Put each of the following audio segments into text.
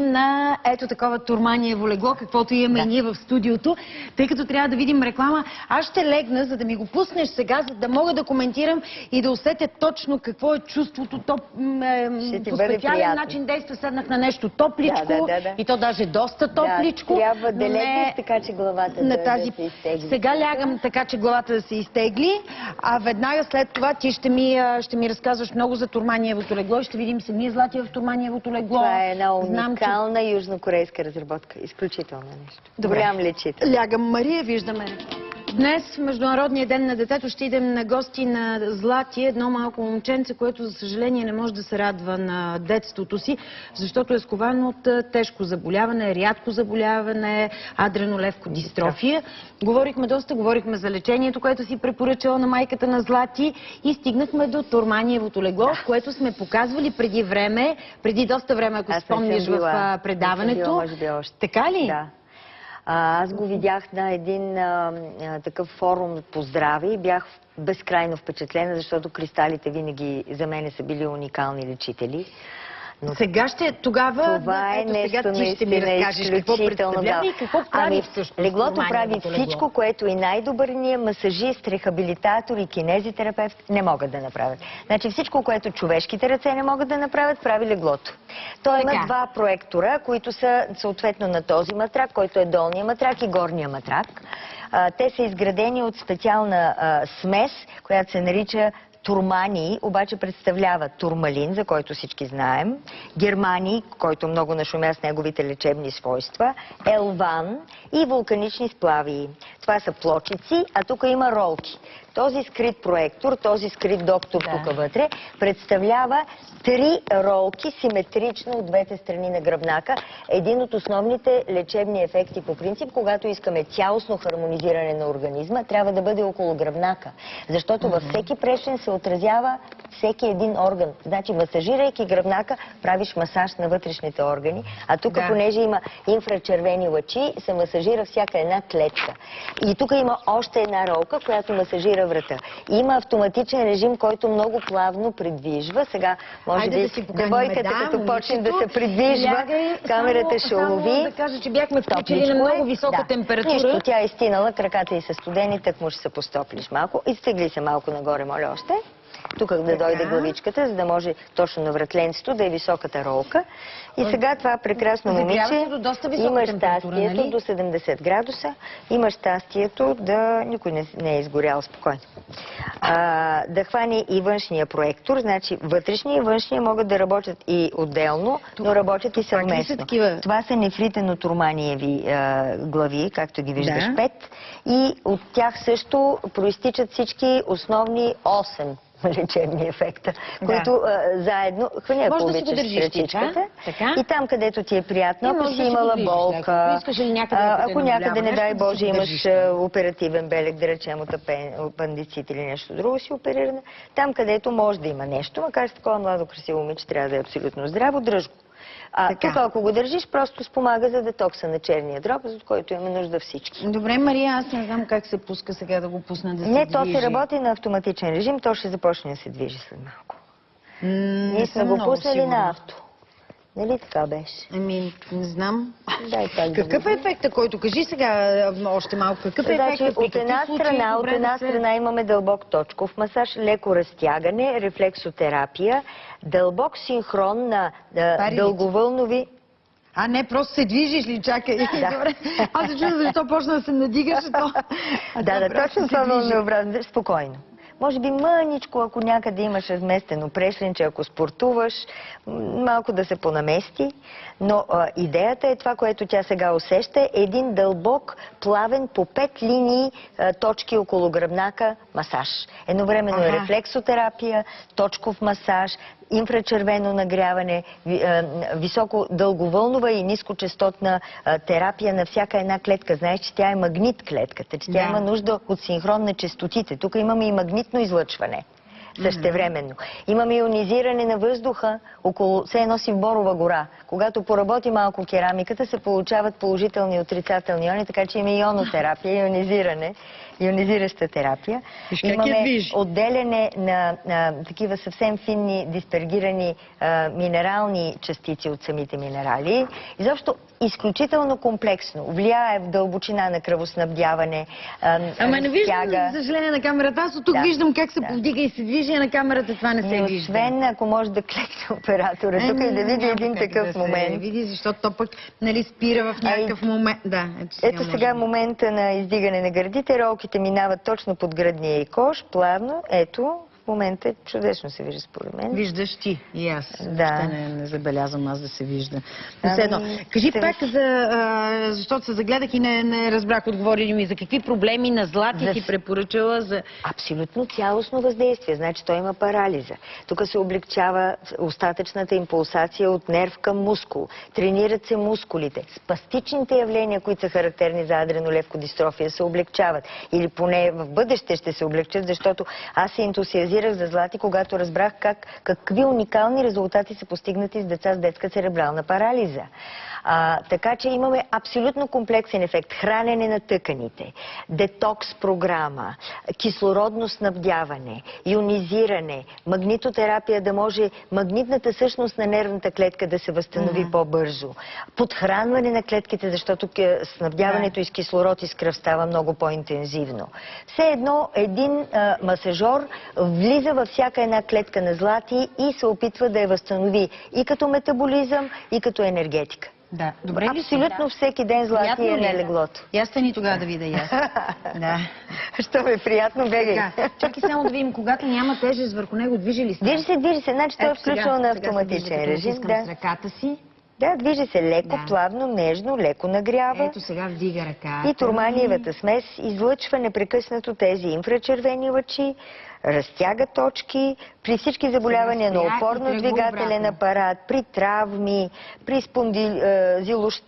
На ето такова турманиево легло, каквото имаме и ние в студиото, тъй като трябва да видим реклама. Аз ще легна, за да ми го пуснеш сега, за да мога да коментирам и да усетя точно какво е чувството. То по специален начин действа. Седнах на нещо топличко и то даже доста топличко. Трябва да легнеш така, че главата да се изтегли. Сега лягам така, че главата да се изтегли, а веднага след това ти ще ми разказваш много за турманиевото легло и ще видим самия Злати в турманиевото легло. Това е една уникална южнокорейска разработка. Изключително нещо. Голям лечител. Лягам, Мария, виждаме. Днес, Международния ден на детето, ще идем на гости на Злати, едно малко момченце, което за съжаление не може да се радва на детството си, защото е сковано от тежко заболяване, рядко заболяване, адренолевкодистрофия. Говорихме за лечението, което си препоръчала на майката на Злати и стигнахме до турманиевото легло, което сме показвали преди доста време, ако спомниш в предаването. Така ли? Да. Аз го видях на един такъв форум по здраве и бях безкрайно впечатлена, защото кристалите винаги за мен са били уникални лечители. Но сега тогава, това е нещо сега ти ще ми разкажеш какво представлява и какво прави всъщност. Леглото прави всичко, което и най-добърният масажист, рехабилитатор и кинезитерапевт не могат да направят. Значи всичко, което човешките ръце не могат да направят, прави леглото. Той има два проектора, които са съответно на този матрак, който е долния матрак и горния матрак. Те са изградени от специална смес, която се нарича турманий, обаче представлява турмалин, за който всички знаем, германий, който много нашумя с неговите лечебни свойства, елван и вулканични сплави. Това са плочици, а тук има ролки. Този скрит проектор, този скрит доктор тук вътре, представлява 3 ролки симетрично от двете страни на гръбнака. Един от основните лечебни ефекти по принцип, когато искаме цялостно хармонизиране на организма, трябва да бъде около гръбнака. Защото във всеки прешен се отразява всеки един орган. Значи, масажирайки гръбнака, правиш масаж на вътрешните органи, а тук, понеже има инфрачервени лъчи, се масажира всяка една клетка. И тук има още една ролка, която масажира врата. Има автоматичен режим, който много плавно придвижва. Сега, може би, девойката, като почне да се придвижва, камерата ще улови. Да кажа, че бяхме включили на много висока температура. Нищо, тя е стинала, краката и са студени, так му ще се постоплиш малко. Изтегли се малко нагоре, моля още. Тук да дойде главичката, за да може точно на вратленцето да е високата ролка. И сега това прекрасно момиче има щастието до 70 градуса, има щастието да никой не е изгорял спокойно. Да хване и външния проектор, значи вътрешния и външния могат да работят и отделно, но работят и съвместно. Това са нефритено-турманиеви глави, както ги виждаш 5, и от тях също проистичат всички основни 8 лечебни ефекта, които заедно... Хвани, ако обичаш ръчичката. И там, където ти е приятно, ако си имала болка, ако някъде, не дай Боже, имаш оперативен белег, да речем от апендицит или нещо друго, си оперирана, там, където може да има нещо, макар че такова младо красиво момиче трябва да е абсолютно здраво, дръж го. Тук, ако го държиш, просто спомага за детокса на черния дроб, от който имаме нужда всички. Добре, Мария, аз не знам как се пуска сега да го пусна да се движи. Не, то се работи на автоматичен режим, то ще започне да се движи след малко. Ние сме го пуснали на авто. Нали така беше? Ами, не знам. Какъв е ефектът, който кажи сега още малко? Какъв е ефектът? От една страна имаме дълбок точков масаж, леко разтягане, рефлексотерапия, дълбок синхрон на дълговълнови... Не, просто се движиш ли? Чакай. Добре. Аз се чудя защо почна да се надигаш. Точно това вълнообразно. Спокойно. Може би мъничко, ако някъде имаш разместено прешленче, ако спортуваш, малко да се понамести. Но идеята е това, което тя сега усеща, един дълбок, плавен, по 5 линии точки около гръбнака масаж. Едновременно е рефлексотерапия, точков масаж, инфрачервено нагряване, високо дълговълнова и нискочестотна терапия на всяка една клетка. Знаеш, че тя е магнит клетката, че тя има нужда от синхрон на честотите. Тук имаме и магнитно излъчване. същевременно. Имаме ионизиране на въздуха около, все едно си в Борова гора. Когато поработи малко керамиката, се получават положителни и отрицателни иони, така че има ионотерапия, ионизиране, ионизираща терапия. Имаме отделяне на такива съвсем финни, диспергирани минерални частици от самите минерали. Изобщо изключително комплексно. Влияе в дълбочина на кръвоснабдяване, Ама не виждам, за съжаление, на камерата. Аз от тук виждам как се повдига и се движи, а на камерата това не се вижда. Освен ако може да клекне оператора тук и да види един такъв момент. Види, защото то пък спира в някакъв момент. Да, ето сега момента на издигане на гърдите. Ролките минават точно под гръдния и кош, плавно. Ето, в момента чудесно се вижда според мен. Виждаш ти и аз. Да. Не забелязвам аз да се вижда. Кажи пак, защото се загледах и не разбрах, отговори ми за какви проблеми на Злати ти препоръчала за... Абсолютно цялостно въздействие. Значи той има парализа. Тук се облегчава остатъчната импулсация от нерв към мускул. Тренират се мускулите. Спастичните явления, които са характерни за адренолевкодистрофия, се облегчават. Или поне в бъдеще ще се облегчат, защото аз се ентусиазирах за Злати, когато разбрах какви уникални резултати са постигнати с деца с детска церебрална парализа. Така че имаме абсолютно комплексен ефект. Хранене на тъканите, детокс програма, кислородно снабдяване, ионизиране, магнитотерапия, да може магнитната същност на нервната клетка да се възстанови по-бързо. Подхранване на клетките, защото снабдяването с кислород и с кръв става много по-интензивно. Все едно един масажор влиза във всяка една клетка на Злати и се опитва да я възстанови и като метаболизъм, и като енергетика. Да. Добре ли абсолютно всеки ден Злати е на леглото. Я стани тогава да видя и аз. Да. Що ме приятно, бегай. Чакай само да видим, когато няма тежест върху него, движи ли се? Движи се. Значи той е включено на автоматичен режим. Да. С ръката си. Да, движи се леко, плавно, нежно, леко нагрява. Ето сега вдига ръката. И турманиевата смес излъчва непрекъснато тези инфрачервени лъчи, разтяга точки при всички заболявания на опорно-двигателен апарат, при травми, при спондилощ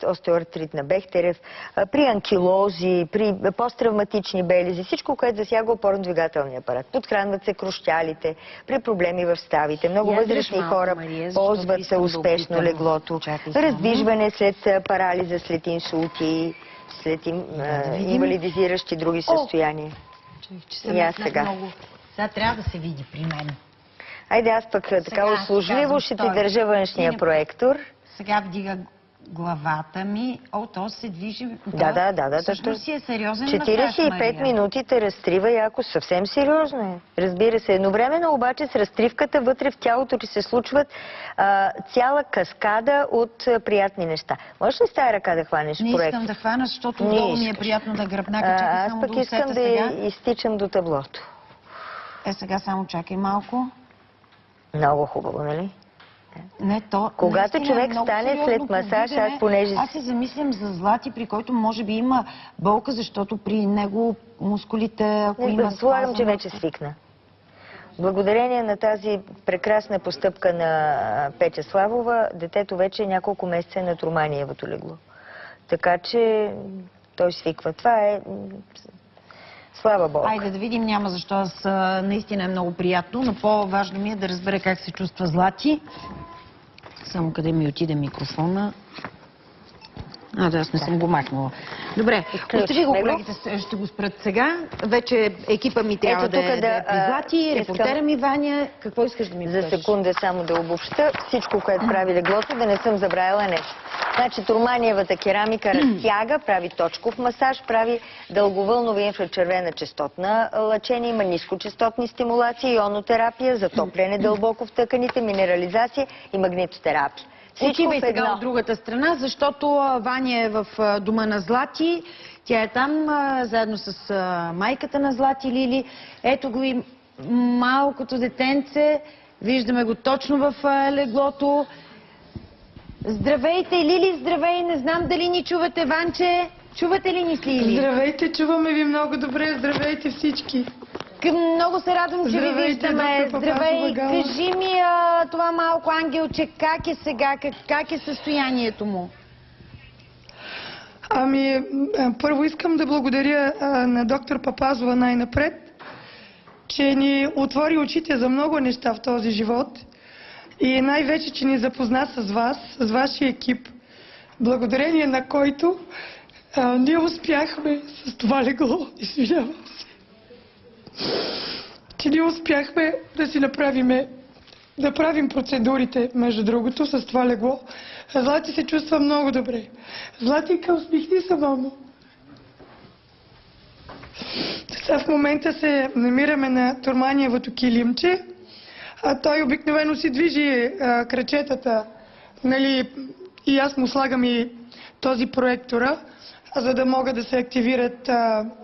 остеоартрит на Бехтерев, при анкилози, при посттравматични белези, всичко, което засяга опорно-двигателния апарат. Подхранват се крущялите, при проблеми в ставите. Много възрастни хора ползват се успешно леглото. Раздвижване след парализа, след инсулти, след инвалидизиращи други състояния. И аз сега. Сега трябва да се види при мен. Айде, аз пък така услужливо ще ти държа външния проектор. Сега вдига главата ми. То се движи. Да. Всъщност си е сериозен масаж, 45 минути те разтрива яко, съвсем сериозно е. Разбира се, едновременно обаче с разтривката вътре в тялото ти се случват цяла каскада от приятни неща. Можеш ли с тая ръка да хванеш проект? Не искам да хвана, защото много ми е приятно да гръбнака. Аз пък искам да изтичам до таблото. Сега само чакай малко. Много хубаво, нали? Когато човек стане след масаж, аз се замислям за Злати, при който може би има болка, защото при него мускулите, ако има спазъм... Предполагам, че вече свикна. Благодарение на тази прекрасна постъпка на Петя Славова, детето вече няколко месеца е на турманиевото легло. Така че той свиква. Това е... Слава Бог. Айде да видим, няма защо. Наистина е много приятно, но по-важно ми е да разбера как се чувства Злати. Само къде ми отиде микрофона. Аз не съм го махнала. Добре, остави го, колегите ще го спрат сега. Вече екипа ми трябва да е при Злати, репортера ми Ваня. Какво искаш да ми кажеш? За секунда само да обобща всичко, което прави леглото, да не съм забравила нещо. Значи турманиевата керамика разтяга, прави точков масаж, прави дълговълнова инфрачервена честотна лъчение, има нискочестотни стимулации, ионотерапия, затопляне дълбоко в тъканите, минерализация и магнитотерапия. Отивай сега от другата страна, защото Ваня е в дома на Злати. Тя е там, заедно с майката на Злати, Лили. Ето го и малкото детенце. Виждаме го точно в леглото. Здравейте, Лили, здравей! Не знам дали ни чувате, Ванче. Чувате ли ни с Лили? Здравейте, чуваме ви много добре. Здравейте всички. Много се радвам, че ви виждаме. Здравей! Кажи ми това малко ангелче, как е сега, как е състоянието му? Първо искам да благодаря на доктор Папазова най-напред че ни отвори очите за много неща в този живот и най-вече, че ни запозна с вас, с вашия екип, благодарение на който ние успяхме с това легло, извинявам се, че ние успяхме да си да правим процедурите, между другото, с това легло. Злати се чувства много добре. Златинка, усмихни се, мамо. Сега в момента се намираме на Турманиевото килимче, а той обикновено си движи крачетата, нали, и аз му слагам и този проектора, за да могат да се активират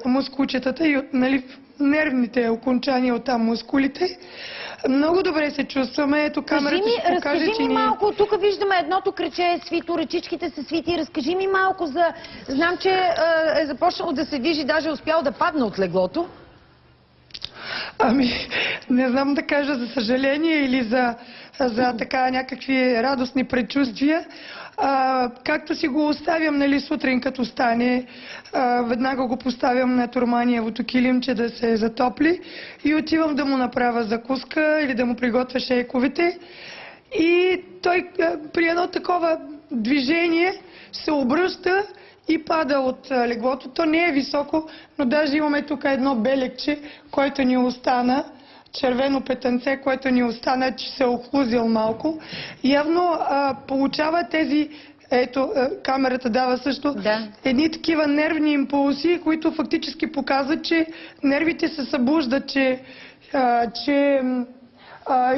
мускулчетата и, нали, нервните окончания от там мускулите. Много добре се чувстваме. Ето камерата ще покаже, разкажи ми малко, тук виждаме едното кръче е свито, ръчичките са свити. Разкажи ми малко за... Знам, че е започнало да се движи, даже е успял да падне от леглото. Ами, не знам да кажа за съжаление или за така някакви радостни предчувствия. Както си го оставям, нали, сутрин като стане, веднага го поставям на Турманиевото килимче да се затопли и отивам да му направя закуска или да му приготвя шейковете. И той при едно такова движение се обръща и пада от леглото. То не е високо, но даже имаме тук едно белекче, което ни остана, червено петънце, което ни остана, че се е охлузил малко. Явно получава тези, ето камерата дава също, едни такива нервни импулси, които фактически показват, че нервите се събуждат, че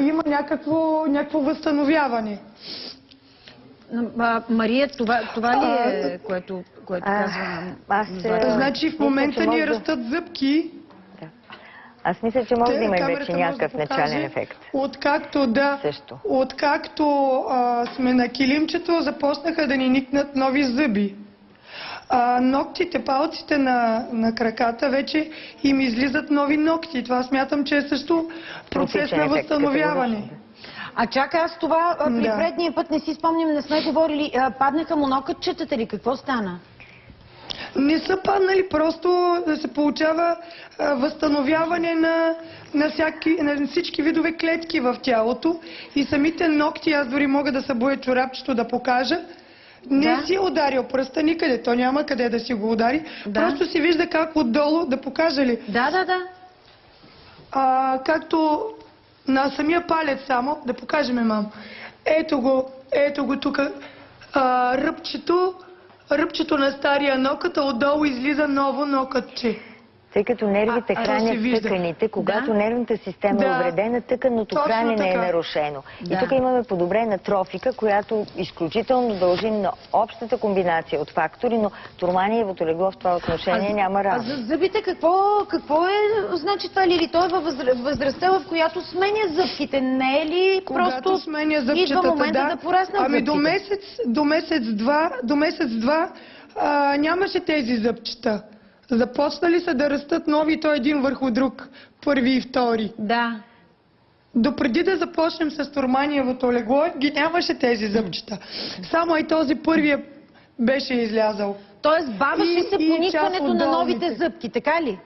има някакво възстановяване. Мария, това ли е, което казвам? Значи в момента ни растат зъбки. Аз мисля, че може да има вече някакъв начален ефект. Откакто сме на килимчето, започнаха да ни никнат нови зъби. Ногтите, палците на краката вече им излизат нови ногти. Това смятам, че е също процес на възстановяване. А чакай, аз това при предния път не си спомням, не сме говорили. Паднаха му нокътчетата ли? Какво стана? Не са паднали, просто да се получава възстановяване на всички видове клетки в тялото и самите ногти, аз дори мога да събуя чорапчето да покажа, не си е ударил пръста никъде, то няма къде да си го удари, просто си вижда как отдолу, да покажа ли? Да. Както на самия палец само, да покажем, мамо. Ето го тук, ръбчето на стария нокът, а отдолу излиза ново нокътче. Тъй като нервите хранят тъканите, когато нервната система е увредена, тъканното хранене е нарушено. И тук имаме подобрена трофика, която изключително дължим на общата комбинация от фактори, но Турманиевото легло в това отношение няма равно. А за зъбите какво е, значи това ли? Той е във възрастта, в която сменя зъбките, не е ли просто сменя зъбчетата, идва момента да пораснат зъбките? До месец-два нямаше тези зъбчета. Започнали са да растат нови, то един върху друг, първи и втори. Да. Допреди да започнем с Турманиевото легло, ги нямаше тези зъбчета. Само и този първия беше излязъл. Тоест баваше се поникването на новите зъбки, така ли?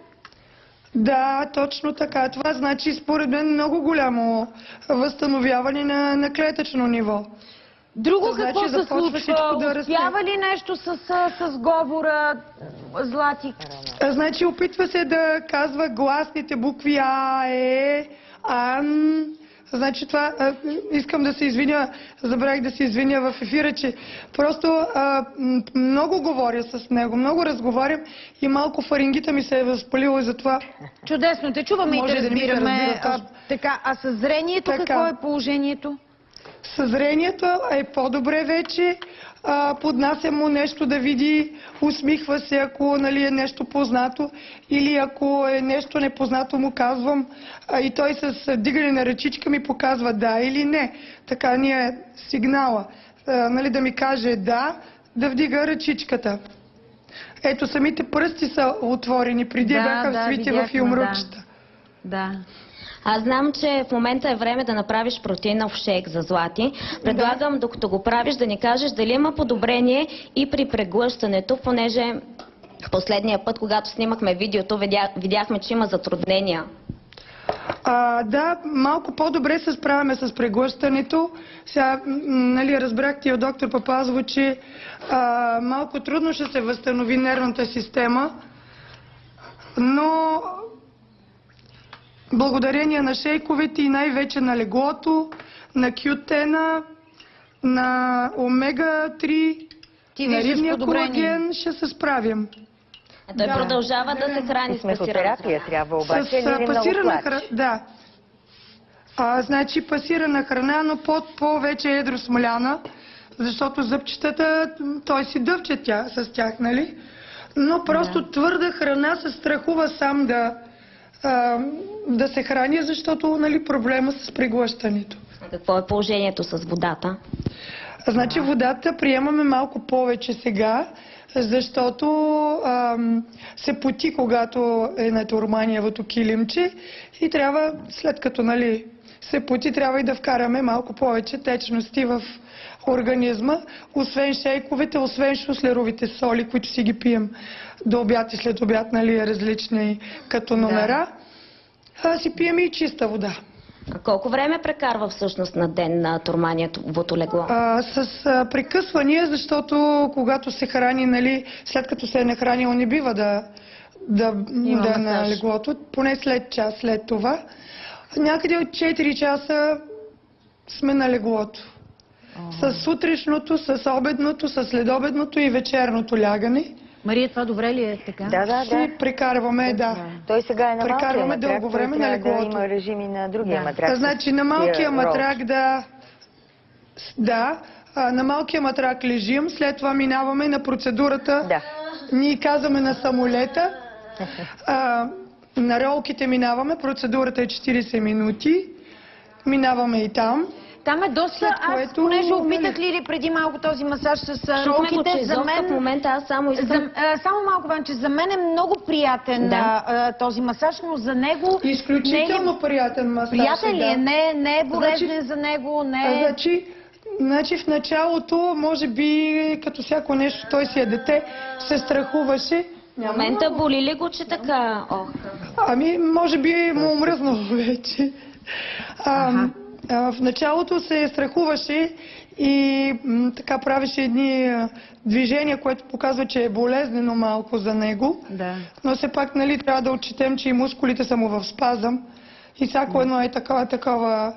Да, точно така. Това значи според мен много голямо възстановяване на клетъчно ниво. Друго какво се случва? Успява ли нещо с говора, Злати? Значи опитва се да казва гласните букви А, Е, Ан. Значи това, искам да се извиня, забравих да се извиня в ефира, че просто много говоря с него, много разговарям и малко фарингита ми се е възпалило и затова... Чудесно, те чуваме и да разбираме. А със зрението какво е положението? Със зрението е по-добре вече, поднася му нещо да види, усмихва се, ако е нещо познато, или ако е нещо непознато му казвам, и той с дигане на ръчичка ми показва да или не. Така ни е сигнала, да ми каже да вдига ръчичката. Ето, самите пръсти са отворени, преди бяха свити в юмручета. Да. Аз знам, че в момента е време да направиш протеинов шейк за Злати. Предлагам, докато го правиш, да ни кажеш дали има подобрение и при преглъщането, понеже последния път, когато снимахме видеото, видяхме, че има затруднения. Да, малко по-добре се справяме с преглъщането. Сега, нали, разбрахте от доктор Папазова, че малко трудно ще се възстанови нервната система, но благодарение на шейковете и най-вече на леглото, на Q10, на омега-3, на рибния колаген ще се справим. Той продължава да се храни с пасирана Психотерапия храна. трябва обаче, С или много пасирана храна, плач. да. Значи пасирана храна, но повече едросмоляна, защото зъбчетата, той си дъвче с тях, нали? Но просто твърда храна се страхува сам да се храни, защото, нали, проблема с преглъщането. Какво е положението с водата? Значи водата приемаме малко повече сега, защото се поти, когато е на турманиевото килимче и трябва, след като, нали, се поти, трябва и да вкараме малко повече течности в организма, освен шейковете, освен шуслеровите соли, които си ги пием до обяд и след обяд, нали, различни като номера, си пием и чиста вода. А колко време прекарва всъщност на ден на турманиевото легло? С прекъсвания, защото когато се храни, нали, след като се е нахранил, не бива да е на леглото, поне след час след това. Някъде от 4 часа сме на леглото. С сутрешното, с обедното, с следобедното и вечерното лягане. Мария, това добре ли е така? Да. Си прекарваме, да. Той сега е на малкия Прекарваме матрак, дълго време той на трябва да леглото. има режими на другия матрак. Значи на малкия матрак на малкия матрак лежим, след това минаваме на процедурата. Да. Ние казваме на самолета. На ролките минаваме, процедурата е 40 минути. Минаваме и там. Там е доста, След аз което, понеже опитах нали, ли преди малко този масаж с Чухме го, ролките, че за изобщо в мен... момента аз само искам... Само малко, Ванче, за мен е много приятен този масаж, но за него... Изключително приятен масаж. Приятен ли е? Да. Не е болезнен Значи- за него, не е... Значи в началото, може би, като всяко нещо, той си е дете, се страхуваше. В момента боли ли го, че така? Ох. Може би му омръзнало вече. В началото се страхуваше и така правеше едни движения, което показва, че е болезнено малко за него. Да. Но все пак, нали, трябва да отчетем, че и мускулите са му в спазъм. И всяко едно е такава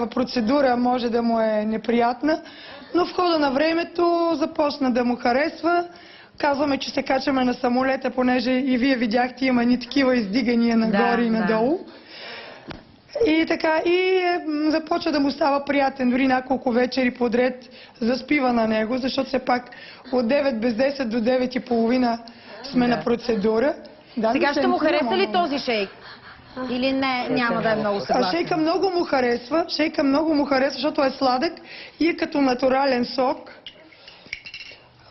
процедура може да му е неприятна. Но в хода на времето започна да му харесва. Казваме, че се качаме на самолета, понеже и вие видяхте, има ни такива издигания нагоре и надолу. И така, започва да му става приятен, дори няколко вечери подред заспива на него, защото все пак от 9 без 10 до 9:30 сме на процедура. Сега ще му хареса ли този шейк? Или не, няма да е много съгласен? Шейка много му харесва, защото е сладък и е като натурален сок.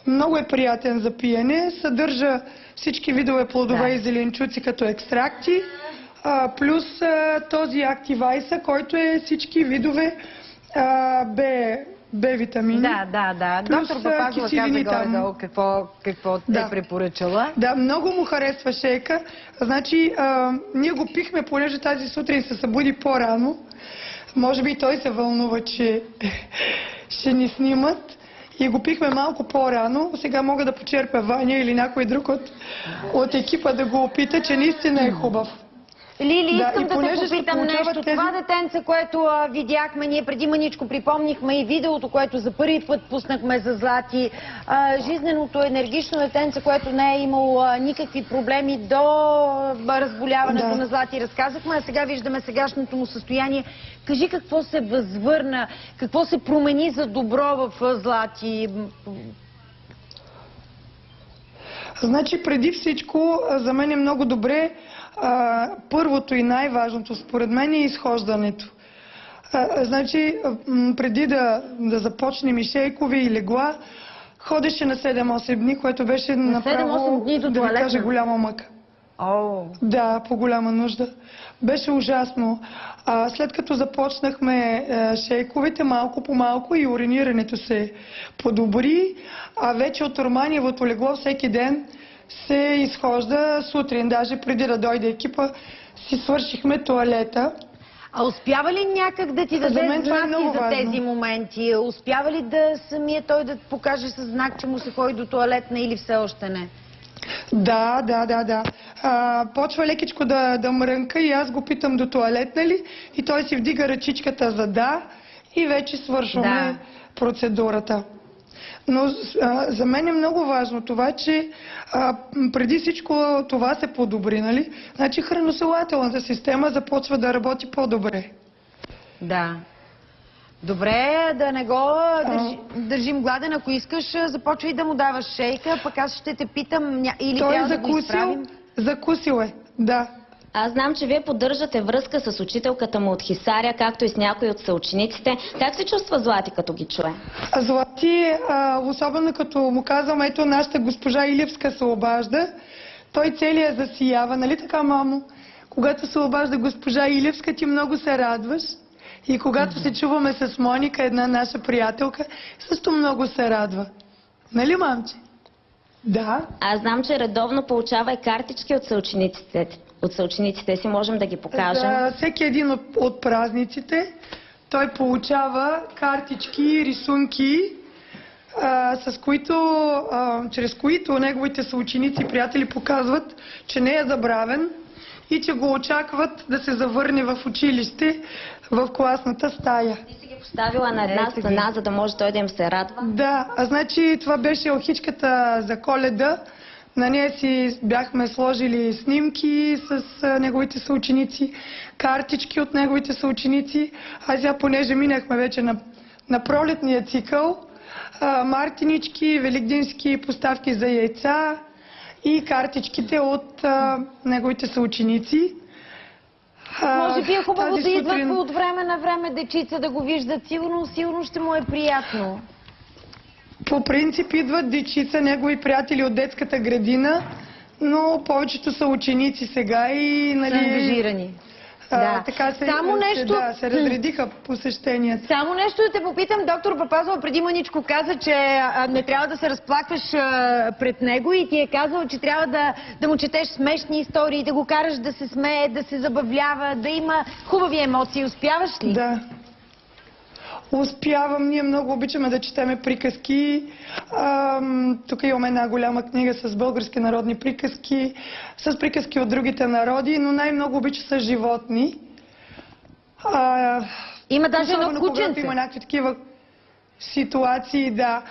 Много е приятен за пиене, съдържа всички видове плодове и зеленчуци като екстракти, плюс този Activise, който е всички видове Б-витамини. Да. Плюс Доктор Папазова киселини каза там. горе-долу какво е препоръчала. Да, много му харесва шейка. Значи, ние го пихме, понеже тази сутрин се събуди по-рано. Може би той се вълнува, че ще ни снимат. И го пихме малко по-рано. Сега мога да почерпя Ваня или някой друг от екипа да го опита, че наистина е хубав. Лили, Да, искам и да понеже те се попитам получават нещо. тези- Това детенце, което видяхме, ние преди мъничко припомнихме и видеото, което за първи път пуснахме за Злати. Жизненото енергично детенце, което не е имало никакви проблеми до разболяването на Злати. Разказахме, а сега виждаме сегашното му състояние. Кажи какво се възвърна, какво се промени за добро в Злати. Значи, преди всичко, за мен е много добре, първото и най-важното според мен е изхождането. Значи, преди да започнем и шейкови и легла, ходеше на 7-8 дни, което беше направо, 7-8 дни до да ви тоалетна? кажа, голяма мъка. Да, по голяма нужда. Беше ужасно. След като започнахме шейковете, малко по малко и уринирането се подобри, а вече от турманиевото легло всеки ден се изхожда сутрин. Даже преди да дойде екипа, си свършихме туалета. А успява ли някак да ти За даде мен това е много знаци за важно. тези моменти? Успява ли да самия той да покаже със знак, че му се ходи до туалетна или все още не? Да. Почва лекичко да мрънка и аз го питам до туалетна ли и той си вдига ръчичката за да и вече свършваме процедурата. Но за мен е много важно това, че преди всичко това се подобри, нали? Значи храносмилателната система започва да работи по-добре. Да. Добре, да не го държим гладен. Ако искаш, започвай да му даваш шейка, пък аз ще те питам или Той е трябва да го изправим. закусил е, да. Аз знам, че вие поддържате връзка с учителката му от Хисаря, както и с някои от съучениците. Как се чувства Злати, като ги чуе? Злати, особено като му казвам, ето нашата госпожа Илевска се обажда, той целият засиява, нали така, мамо? Когато се обажда госпожа Илевска, ти много се радваш. И когато се чуваме с Моника, една наша приятелка, също много се радва. Нали, мамче? Да. Аз знам, че редовно получава и картички от съучениците. От съучениците си можем да ги покажем. За всеки един от празниците той получава картички, рисунки, чрез които неговите съученици и приятели показват, че не е забравен и че го очакват да се завърне в училище, в класната стая. Ти си ги поставила на една стена, за да може той да им се радва? Да, значи това беше елхичката за Коледа. На нея си бяхме сложили снимки с неговите съученици, картички от неговите съученици. А сега, понеже минахме вече на пролетния цикъл, мартинички, великденски поставки за яйца и картичките от неговите съученици. Може би е хубаво Тази да идват сутрин- от време на време дечица да го виждат. Сигурно ще му е приятно. По принцип идват дечица, негови приятели от детската градина, но повечето са ученици сега и Са ангажирани. Да. така Само нещо- се разредиха посещенията. Само нещо да те попитам, доктор Папазова преди маничко каза, че не трябва да се разплакваш пред него и ти е казал, че трябва да му четеш смешни истории, да го караш да се смее, да се забавлява, да има хубави емоции. Успяваш ли? Да. Успявам, ние много обичаме да четеме приказки. Тук имаме една голяма книга с български народни приказки, с приказки от другите народи, но най-много обича с животни. Има даже едно Особено когато кученце. има някакви такива ситуации, да.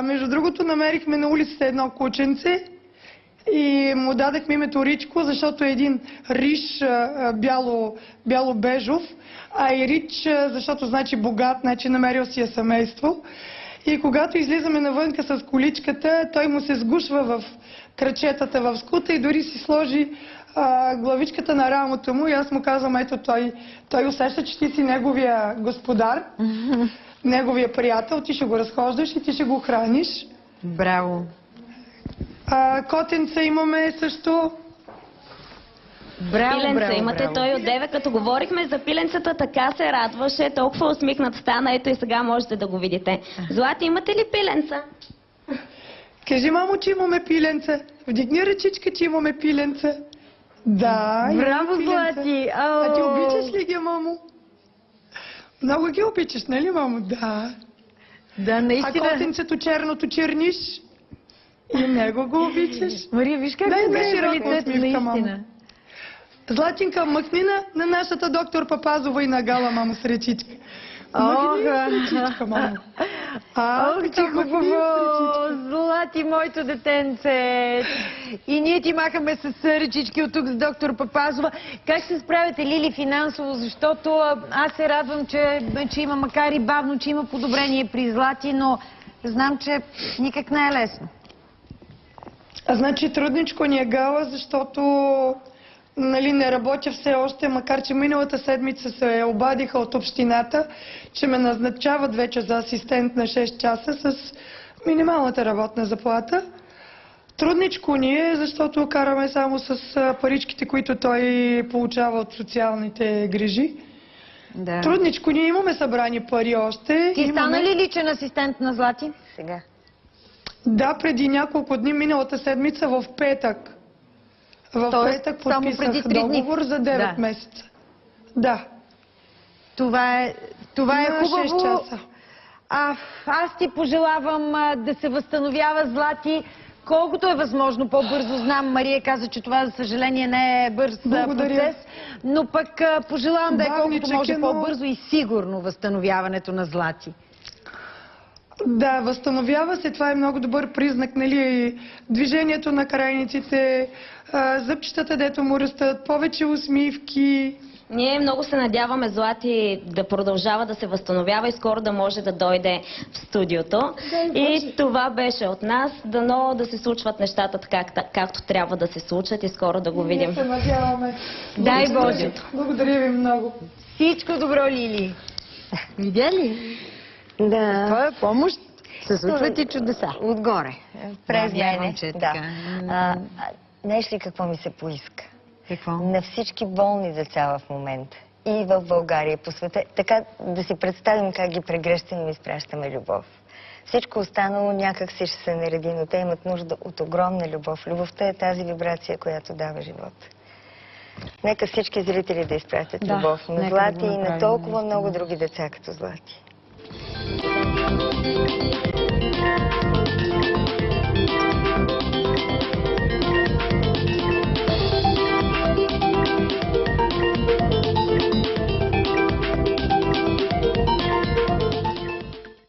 Между другото, намерихме на улицата едно кученце и му дадахме името Ричко, защото е един риш бяло-бежов, а и Рич, защото значи богат, значи намерил си я семейство. И когато излизаме навънка с количката, той му се сгушва в крачетата в скута и дори си сложи главичката на рамото му и аз му казвам, ето той усеща, че ти си неговия господар, неговия приятел, ти ще го разхождаш и ти ще го храниш. Браво. Котенца имаме също. Браво, Пиленца браво, имате, браво. той отдеве, като говорихме за пиленцата, така се радваше, толкова усмихнат стана, ето и сега можете да го видите. Злати, имате ли пиленца? Кажи, мамо, че имаме пиленца. Вдигни ръчичка, че имаме пиленца. Да, имаме Браво, пиленца. Злати! А ти обичаш ли ги, мамо? Много ги обичаш, нали, мамо? Да. Да, А наистина. котенцето черното черниш? И него го обичаш. Мария, виж как Дай се ми грее широка лицето, усмивка, мамо. наистина. Златинка, махни на нашата доктор Папазова и на Гала, мамо, с ръчичка. Махни с ръчичка, мамо. Ох, така, ти махни с хубаво! ръчичка. Злати, моето детенце! И ние ти махаме с ръчички от тук с доктор Папазова. Как се справяте, Лили, финансово? Защото аз се радвам, че има, макар и бавно, че има подобрение при Злати, но знам, че никак не е лесно. Значи трудничко ни е, Гала, защото не работя все още, макар че миналата седмица се обадиха от общината, че ме назначават вече за асистент на 6 часа с минималната работна заплата. Трудничко ни е, защото караме само с паричките, които той получава от социалните грижи. Да. Трудничко ние имаме събрани пари още. Ти стана ли личен асистент на Злати? Сега. Да, преди няколко дни, миналата седмица в петък. В Тоест, петък само подписах преди 3 дни. договор за 9 Да. месеца. Да. Това е На 6 хубаво. часа. Аз ти пожелавам да се възстановява, Злати, колкото е възможно по-бързо. Знам, Мария каза, че това, за съжаление, не е бърз Благодаря. процес, но пък пожелавам да е колкото Бавничък може е, но- по-бързо и сигурно възстановяването на Злати. Да, възстановява се. Това е много добър признак, нали? И движението на крайниците, зъбчетата, дето му растат, повече усмивки. Ние много се надяваме Злати да продължава да се възстановява и скоро да може да дойде в студиото. И това беше от нас. Дано да се случват нещата така, както трябва да се случат и скоро да го видим. Ние се надяваме. Дай Благодаря. Боже. Благодаря ви много. Всичко добро, Лили. Видя ли? Да. Твоя помощ се случват и чудеса. Отгоре. През вярвам, мене. че е Да. така. Знаеш ли какво ми се поиска? Какво? На всички болни деца в момента. И в България, по света. Така да си представим как ги прегръщаме и изпращаме любов. Всичко останало някак си ще се нареди, но те имат нужда от огромна любов. Любовта е тази вибрация, която дава живот. Нека всички зрители да изпратят Да, любов на нека да Злати го и на направим, толкова наистина. много други деца като Злати.